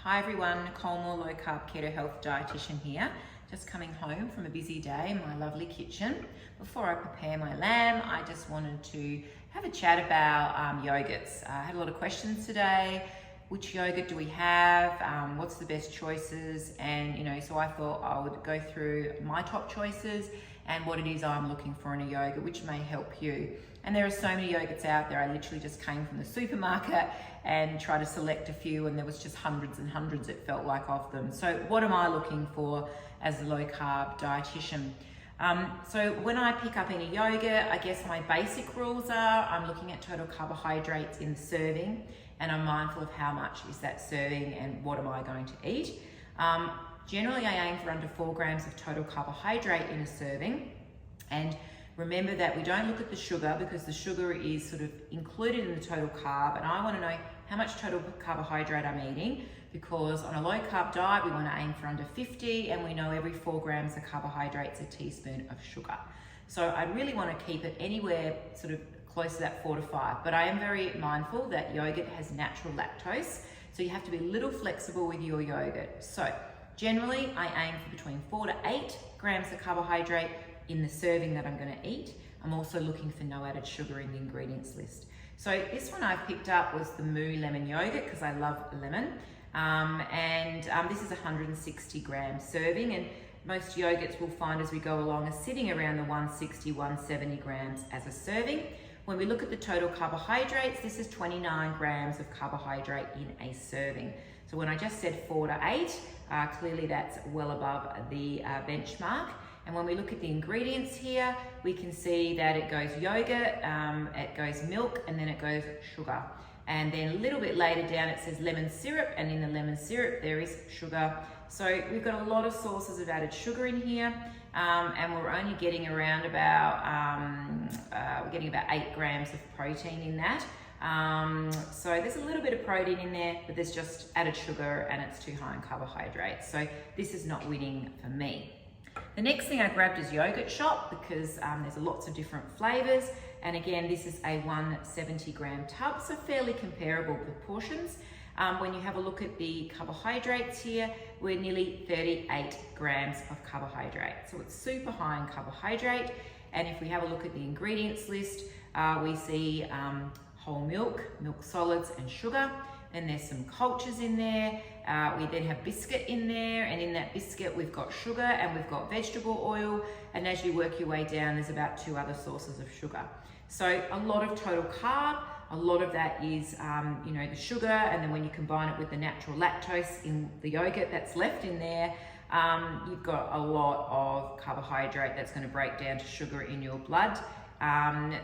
Hi everyone, Nicole, low carb keto health dietitian here. Just coming home from a busy day in my lovely kitchen. Before I prepare my lamb, I just wanted to have a chat about yogurts. I had a lot of questions today. Which yogurt do we have? What's the best choices? And so I thought I would go through my top choices and what it is I'm looking for in a yogurt, which may help you. And there are so many yogurts out there. I literally just came from the supermarket and tried to select a few, and there was just hundreds and hundreds, it felt like, of them. So what am I looking for as a low carb dietitian? So when I pick up any yogurt, I guess my basic rules are I'm looking at total carbohydrates in the serving, and I'm mindful of how much is that serving and what am I going to eat. Generally, I aim for under 4 grams of total carbohydrate in a serving. And remember that we don't look at the sugar because the sugar is sort of included in the total carb, and I want to know how much total carbohydrate I'm eating, because on a low carb diet we want to aim for under 50, and we know every 4 grams of carbohydrates a teaspoon of sugar. So I really want to keep it anywhere sort of close to that 4 to 5, but I am very mindful that yogurt has natural lactose, so you have to be a little flexible with your yogurt. So generally I aim for between 4 to 8 grams of carbohydrate in the serving that I'm going to eat. I'm also looking for no added sugar in the ingredients list. So this one I picked up was the Moo lemon yogurt because I love lemon. This is a 160 gram serving, and most yogurts we'll find as we go along are sitting around the 160, 170 grams as a serving. When we look at the total carbohydrates, this is 29 grams of carbohydrate in a serving. So when I just said 4 to 8, clearly that's well above the benchmark. And when we look at the ingredients here, we can see that it goes yogurt, it goes milk, and then it goes sugar. And then a little bit later down it says lemon syrup, and in the lemon syrup there is sugar. So we've got a lot of sources of added sugar in here, and we're only getting around about 8 grams of protein in that. So there's a little bit of protein in there, but there's just added sugar and it's too high in carbohydrates. So this is not winning for me. The next thing I grabbed is Yogurt Shop because there's lots of different flavors. And again, this is a 170 gram tub, so fairly comparable proportions. When you have a look at the carbohydrates here, we're nearly 38 grams of carbohydrate. So it's super high in carbohydrate. And if we have a look at the ingredients list, we see whole milk, milk solids, and sugar. And there's some cultures in there. We then have biscuit in there, and in that biscuit we've got sugar and we've got vegetable oil, and as you work your way down there's about 2 other sources of sugar. So a lot of total carb, a lot of that is the sugar, and then when you combine it with the natural lactose in the yogurt that's left in there, you've got a lot of carbohydrate that's going to break down to sugar in your blood.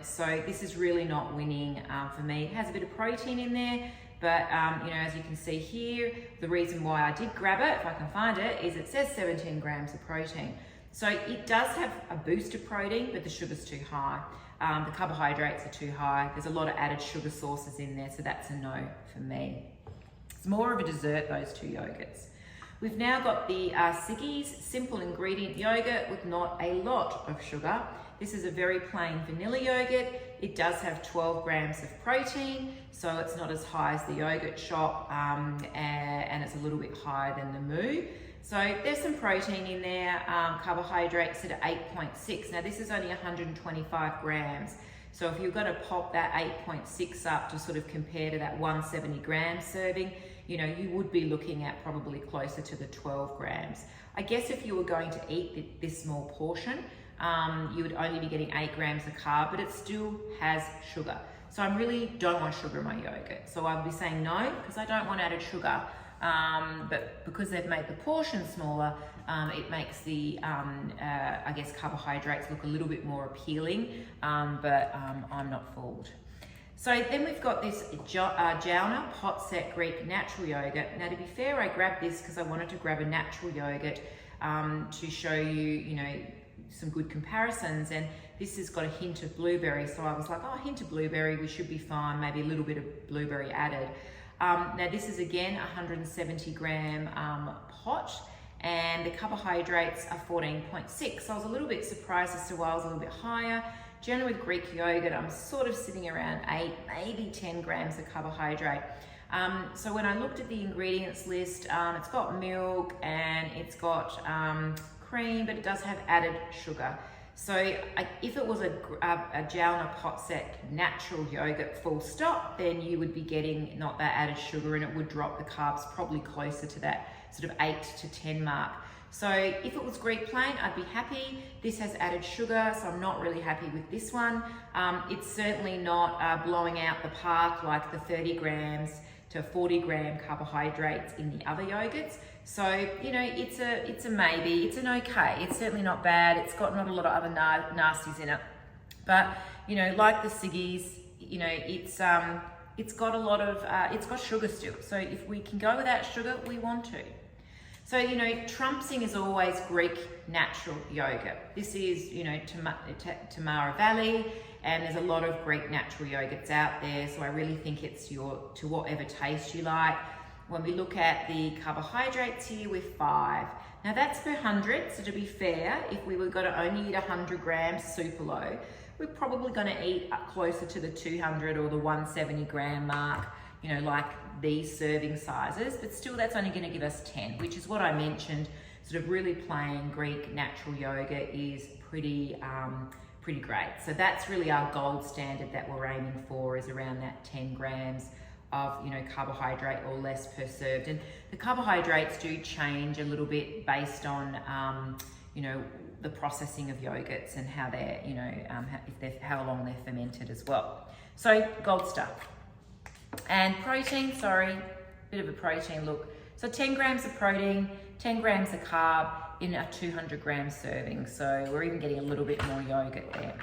So this is really not winning for me. It has a bit of protein in there, but as you can see here, the reason why I did grab it, if I can find it, is it says 17 grams of protein. So it does have a boost of protein, but the sugar's too high. The carbohydrates are too high. There's a lot of added sugar sources in there, so that's a no for me. It's more of a dessert, those 2 yogurts. We've now got the Siggy's simple ingredient yogurt with not a lot of sugar. This is a very plain vanilla yogurt. It does have 12 grams of protein, so it's not as high as the Yogurt Shop, and it's a little bit higher than the Moo. So there's some protein in there, carbohydrates at 8.6. Now this is only 125 grams. So if you're going to pop that 8.6 up to sort of compare to that 170 gram serving, you would be looking at probably closer to the 12 grams. I guess if you were going to eat this small portion, you would only be getting 8 grams of carb, but it still has sugar. So I really don't want sugar in my yogurt. So I'll be saying no, because I don't want added sugar. But because they've made the portion smaller, it makes the, carbohydrates look a little bit more appealing, but I'm not fooled. So then we've got this Jauna Hot Set Greek natural yogurt. Now to be fair, I grabbed this because I wanted to grab a natural yogurt to show you, some good comparisons, and this has got a hint of blueberry, so I was like, oh, a hint of blueberry, we should be fine, maybe a little bit of blueberry added. Now this is again 170 gram pot, and the carbohydrates are 14.6, so I was a little bit surprised as to why I was a little bit higher. Generally with Greek yogurt, I'm sort of sitting around 8, maybe 10 grams of carbohydrate. So when I looked at the ingredients list, it's got milk and it's got cream, but it does have added sugar. So if it was a Jalna Potset natural yogurt full stop, then you would be getting not that added sugar, and it would drop the carbs probably closer to that sort of 8 to 10 mark. So if it was Greek plain, I'd be happy. This has added sugar, so I'm not really happy with this one. It's certainly not blowing out the park like the 30 grams to 40 gram carbohydrates in the other yogurts. So, you know, it's a maybe, it's an okay. It's certainly not bad. It's got not a lot of other nasties in it. But, you know, like the Siggies, you know, it's got a lot of, it's got sugar still. So if we can go without sugar, we want to. So, you know, trumpsing is always Greek natural yogurt. This is, you know, Tamara Valley, and there's a lot of Greek natural yogurts out there. So I really think it's to whatever taste you like. When we look at the carbohydrates here, we're 5. Now that's per 100, so to be fair, if we were going to only eat 100 grams super low, we're probably going to eat closer to the 200 or the 170 gram mark, you know, like these serving sizes, but still that's only going to give us 10, which is what I mentioned, sort of really plain Greek natural yogurt is pretty great. So that's really our gold standard that we're aiming for, is around that 10 grams of, you know, carbohydrate or less per served. And the carbohydrates do change a little bit based on, you know, the processing of yogurts and how they're, you know, how long they're fermented as well. So gold stuff. And protein, sorry, bit of a protein look. So 10 grams of protein, 10 grams of carb in a 200 gram serving. So we're even getting a little bit more yogurt there.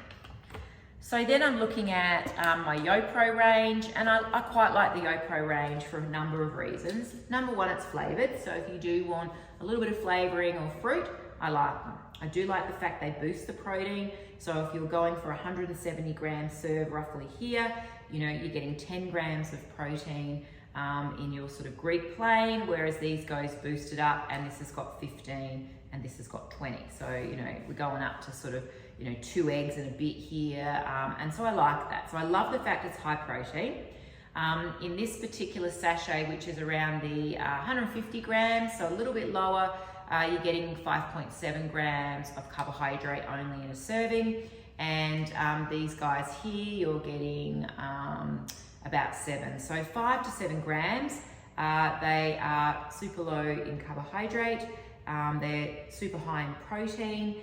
So then I'm looking at my YoPro range, and I quite like the YoPro range for a number of reasons. Number one, it's flavored. So if you do want a little bit of flavoring or fruit, I like them. I do like the fact they boost the protein. So if you're going for 170 gram serve roughly here, you know, you're getting 10 grams of protein in your sort of Greek plain, whereas these goes boosted up, and this has got 15 and this has got 20. So, you know, we're going up to sort of, you know, 2 eggs and a bit here. And so I like that. So I love the fact it's high protein. In this particular sachet, which is around the 150 grams, so a little bit lower, you're getting 5.7 grams of carbohydrate only in a serving. And these guys here, you're getting about 7. So 5 to 7 grams. They are super low in carbohydrate. They're super high in protein.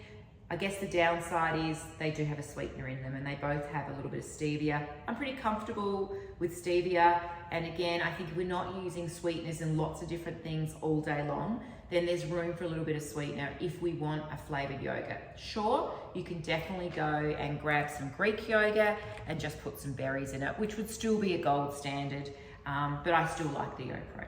I guess the downside is they do have a sweetener in them, and they both have a little bit of stevia. I'm pretty comfortable with stevia. And again, I think if we're not using sweeteners in lots of different things all day long, then there's room for a little bit of sweetener if we want a flavored yogurt. Sure, you can definitely go and grab some Greek yogurt and just put some berries in it, which would still be a gold standard, but I still like the YoPro.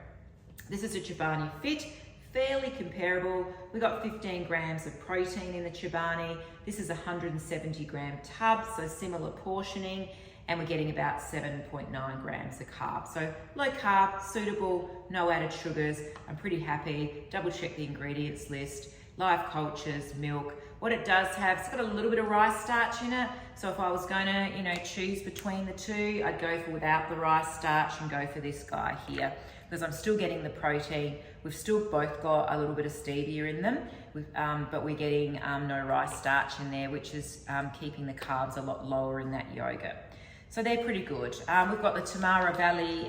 This is a Chobani Fit, fairly comparable. We got 15 grams of protein in the Chobani. This is a 170 gram tub, so similar portioning, and we're getting about 7.9 grams of carbs. So low carb, suitable, no added sugars. I'm pretty happy. Double check the ingredients list, live cultures, milk. What it does have, it's got a little bit of rice starch in it. So if I was going to, you know, choose between the two, I'd go for without the rice starch and go for this guy here, because I'm still getting the protein. We've still both got a little bit of stevia in them, but we're getting no rice starch in there, which is keeping the carbs a lot lower in that yogurt. So they're pretty good. We've got the Tamara Valley,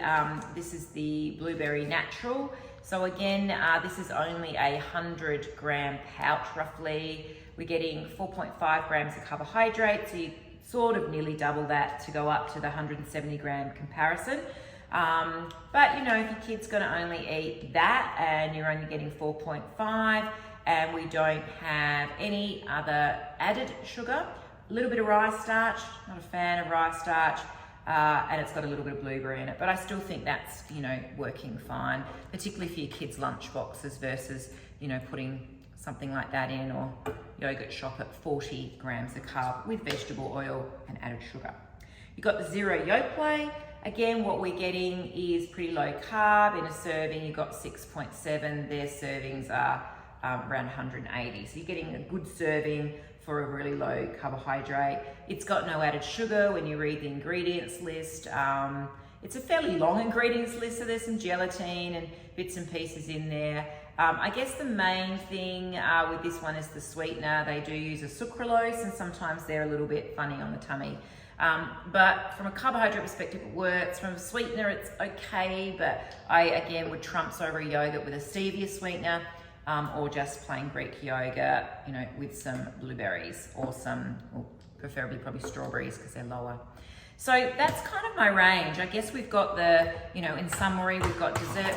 this is the blueberry natural. So again, this is only a 100 gram pouch roughly. We're getting 4.5 grams of carbohydrates, so you sort of nearly double that to go up to the 170 gram comparison. But you know, if your kid's gonna only eat that and you're only getting 4.5, and we don't have any other added sugar, a little bit of rice starch, not a fan of rice starch, and it's got a little bit of blueberry in it, but I still think that's, you know, working fine, particularly for your kids' lunch boxes versus, you know, putting something like that in, or yogurt shop at 40 grams of carb with vegetable oil and added sugar. You've got the Zero YoPro. Again, what we're getting is pretty low carb. In a serving, you've got 6.7. Their servings are around 180. So you're getting a good serving for a really low carbohydrate. It's got no added sugar when you read the ingredients list. It's a fairly long ingredients list, so there's some gelatin and bits and pieces in there. I guess the main thing with this one is the sweetener. They do use a sucralose, and sometimes they're a little bit funny on the tummy. But from a carbohydrate perspective, it works. From a sweetener, it's okay, but I, again, would trumps over a yogurt with a stevia sweetener, or just plain Greek yogurt, you know, with some blueberries or some, well, preferably probably strawberries because they're lower. So that's kind of my range. I guess we've got the, you know, in summary, we've got dessert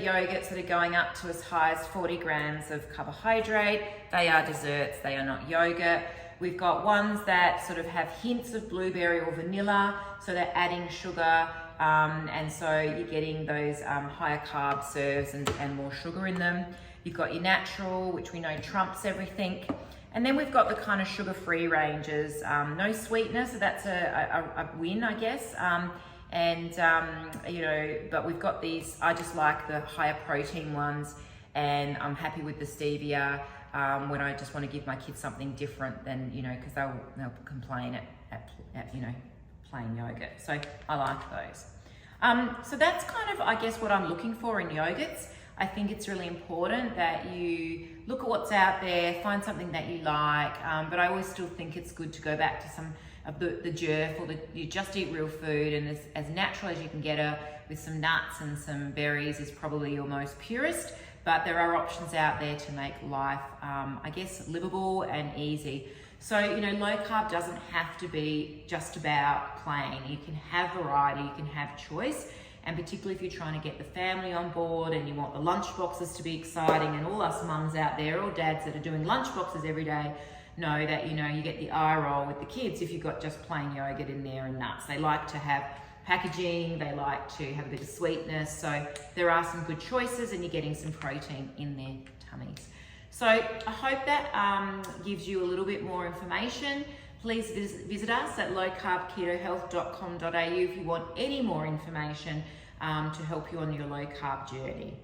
yogurts that are going up to as high as 40 grams of carbohydrate. They are desserts, they are not yogurt. We've got ones that sort of have hints of blueberry or vanilla, so they're adding sugar, and so you're getting those higher carb serves and more sugar in them. You've got your natural, which we know trumps everything. And then we've got the kind of sugar-free ranges, no sweetness, so that's a win, I guess. You know, but we've got these, I just like the higher protein ones, and I'm happy with the stevia when I just want to give my kids something different than, you know, because they'll complain at you know, plain yogurt. So I like those. So that's kind of, I guess, what I'm looking for in yogurts. I think it's really important that you look at what's out there, find something that you like, but I always still think it's good to go back to some of the jerf, or you just eat real food, and as natural as you can get her, with some nuts and some berries is probably your most purest, but there are options out there to make life, I guess, livable and easy. So, you know, low carb doesn't have to be just about plain. You can have variety, you can have choice. And particularly if you're trying to get the family on board and you want the lunch boxes to be exciting, and all us mums out there, or dads that are doing lunch boxes every day, know that, you know, you get the eye roll with the kids if you've got just plain yogurt in there and nuts. They like to have packaging, they like to have a bit of sweetness. So there are some good choices, and you're getting some protein in their tummies. So I hope that gives you a little bit more information. Please visit us at lowcarbketohealth.com.au if you want any more information to help you on your low carb journey.